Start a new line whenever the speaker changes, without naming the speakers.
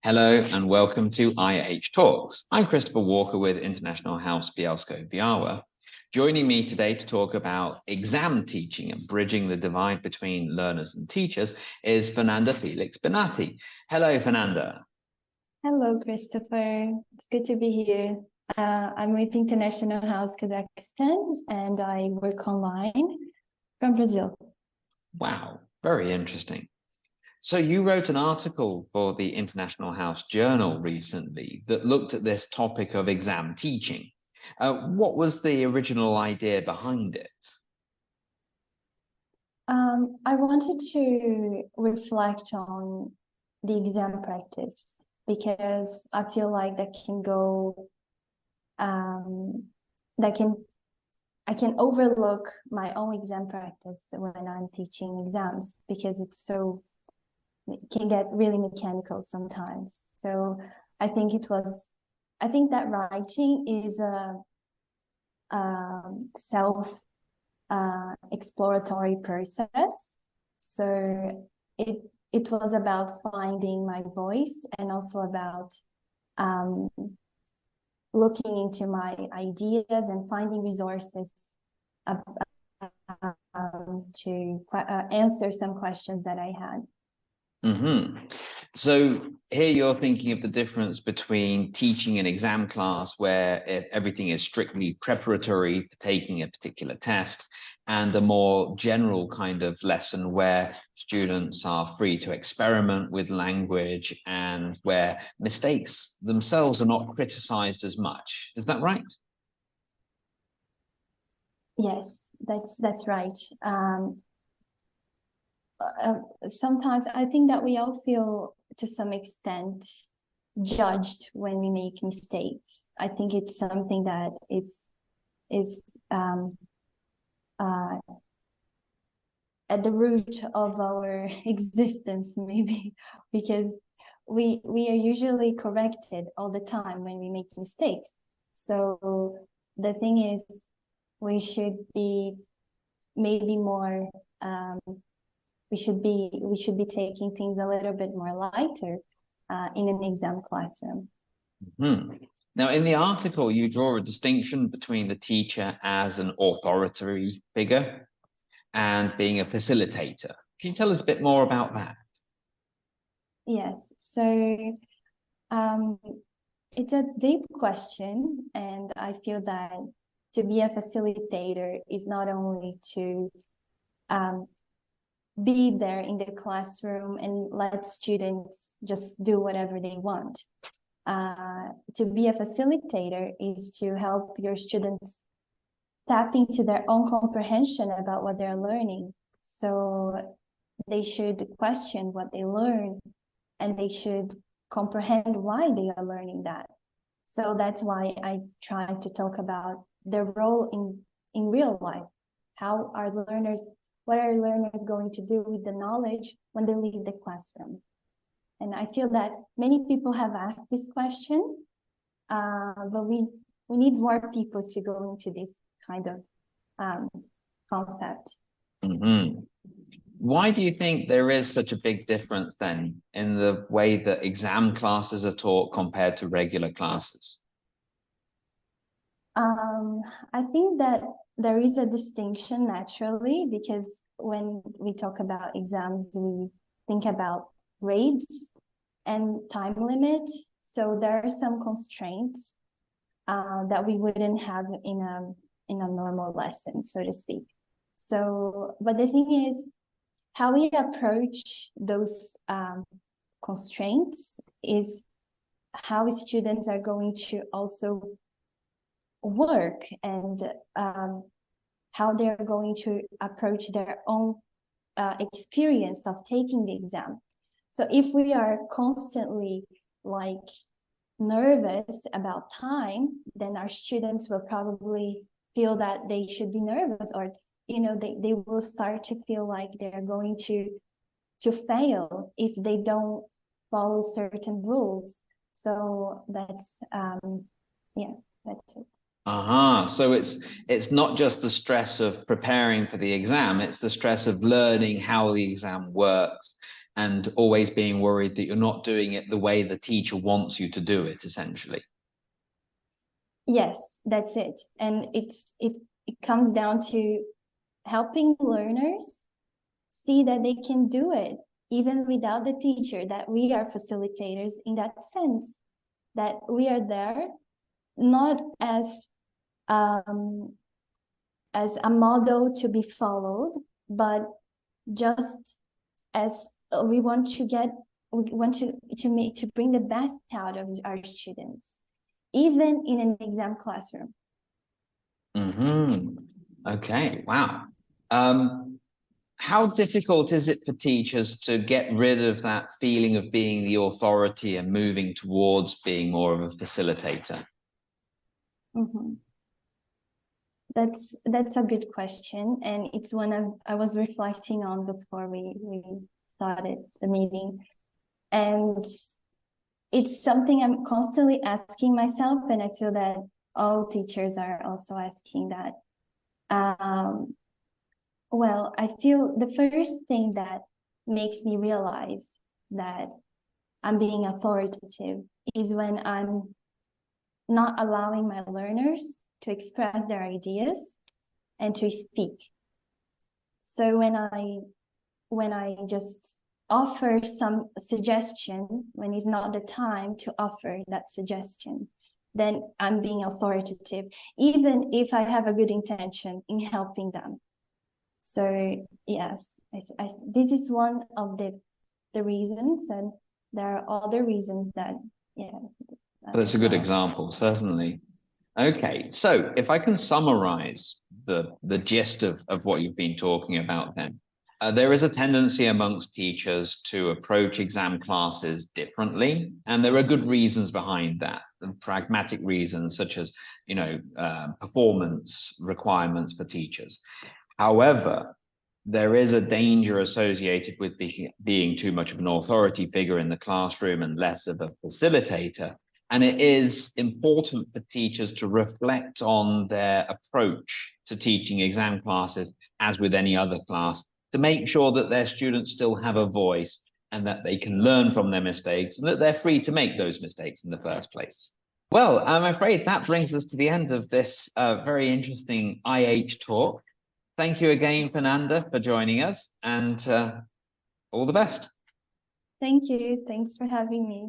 Hello and welcome to IH Talks. I'm Christopher Walker with International House Bielsko Biała. Joining me today to talk about exam teaching and bridging the divide between learners and teachers is Fernanda Felix Binati. Hello, Fernanda.
Hello, Christopher. It's good to be here. I'm with International House Kazakhstan and I work online from Brazil.
Wow, very interesting. So you wrote an article for the International House Journal recently that looked at this topic of exam teaching. What was the original idea behind it?
I wanted to reflect on the exam practice because I feel like that can go, I can overlook my own exam practice when I'm teaching exams because it can get really mechanical sometimes. So I think that writing is a exploratory process. So it was about finding my voice and also about looking into my ideas and finding resources to answer some questions that I had.
So here you're thinking of the difference between teaching an exam class where everything is strictly preparatory for taking a particular test and a more general kind of lesson where students are free to experiment with language and where mistakes themselves are not criticized as much. Is that right?
Yes, that's right. Sometimes I think that we all feel to some extent judged when we make mistakes. I think it's something that is at the root of our existence, maybe, because we are usually corrected all the time when we make mistakes. So the thing is, we should be maybe more we should be taking things a little bit more lighter in an exam classroom.
Now, in the article, you draw a distinction between the teacher as an authority figure and being a facilitator. Can you tell us a bit more about that?
Yes, so it's a deep question, and I feel that to be a facilitator is not only to be there in the classroom and let students just do whatever they want. To be a facilitator is to help your students tap into their own comprehension about what they're learning. So they should question what they learn and they should comprehend why they are learning that. So that's why I try to talk about their role in real life. What are learners going to do with the knowledge when they leave the classroom? And I feel that many people have asked this question, but we need more people to go into this kind of concept.
Why do you think there is such a big difference then in the way that exam classes are taught compared to regular classes?
I think that there is a distinction naturally because when we talk about exams, we think about grades and time limit. So there are some constraints that we wouldn't have in a normal lesson, so to speak. So, but the thing is, how we approach those constraints is how students are going to also work and how they're going to approach their own experience of taking the exam. So if we are constantly like nervous about time, then our students will probably feel that they should be nervous, or they will start to feel like they're going to fail if they don't follow certain rules. So that's that's it.
So it's not just the stress of preparing for the exam, it's the stress of learning how the exam works and always being worried that you're not doing it the way the teacher wants you to do it, essentially.
Yes, that's it. And it comes down to helping learners see that they can do it even without the teacher, that we are facilitators in that sense, that we are there not as a model to be followed, but just as we want to bring the best out of our students, even in an exam classroom.
Okay, wow. How difficult is it for teachers to get rid of that feeling of being the authority and moving towards being more of a facilitator?
That's a good question, and it's one I was reflecting on before we started the meeting, and it's something I'm constantly asking myself, and I feel that all teachers are also asking that. Well, I feel the first thing that makes me realize that I'm being authoritative is when I'm not allowing my learners to express their ideas and to speak. So when I just offer some suggestion when it's not the time to offer that suggestion, then I'm being authoritative, even if I have a good intention in helping them. So yes, this is one of the reasons, and there are other reasons that, yeah.
Well, that's a good example, certainly. Okay, so if I can summarize the gist of what you've been talking about then, there is a tendency amongst teachers to approach exam classes differently, and there are good reasons behind that, and pragmatic reasons such as, performance requirements for teachers. However, there is a danger associated with being too much of an authority figure in the classroom and less of a facilitator. And it is important for teachers to reflect on their approach to teaching exam classes, as with any other class, to make sure that their students still have a voice and that they can learn from their mistakes and that they're free to make those mistakes in the first place. Well, I'm afraid that brings us to the end of this very interesting IH talk. Thank you again, Fernanda, for joining us, and all the best.
Thank you. Thanks for having me.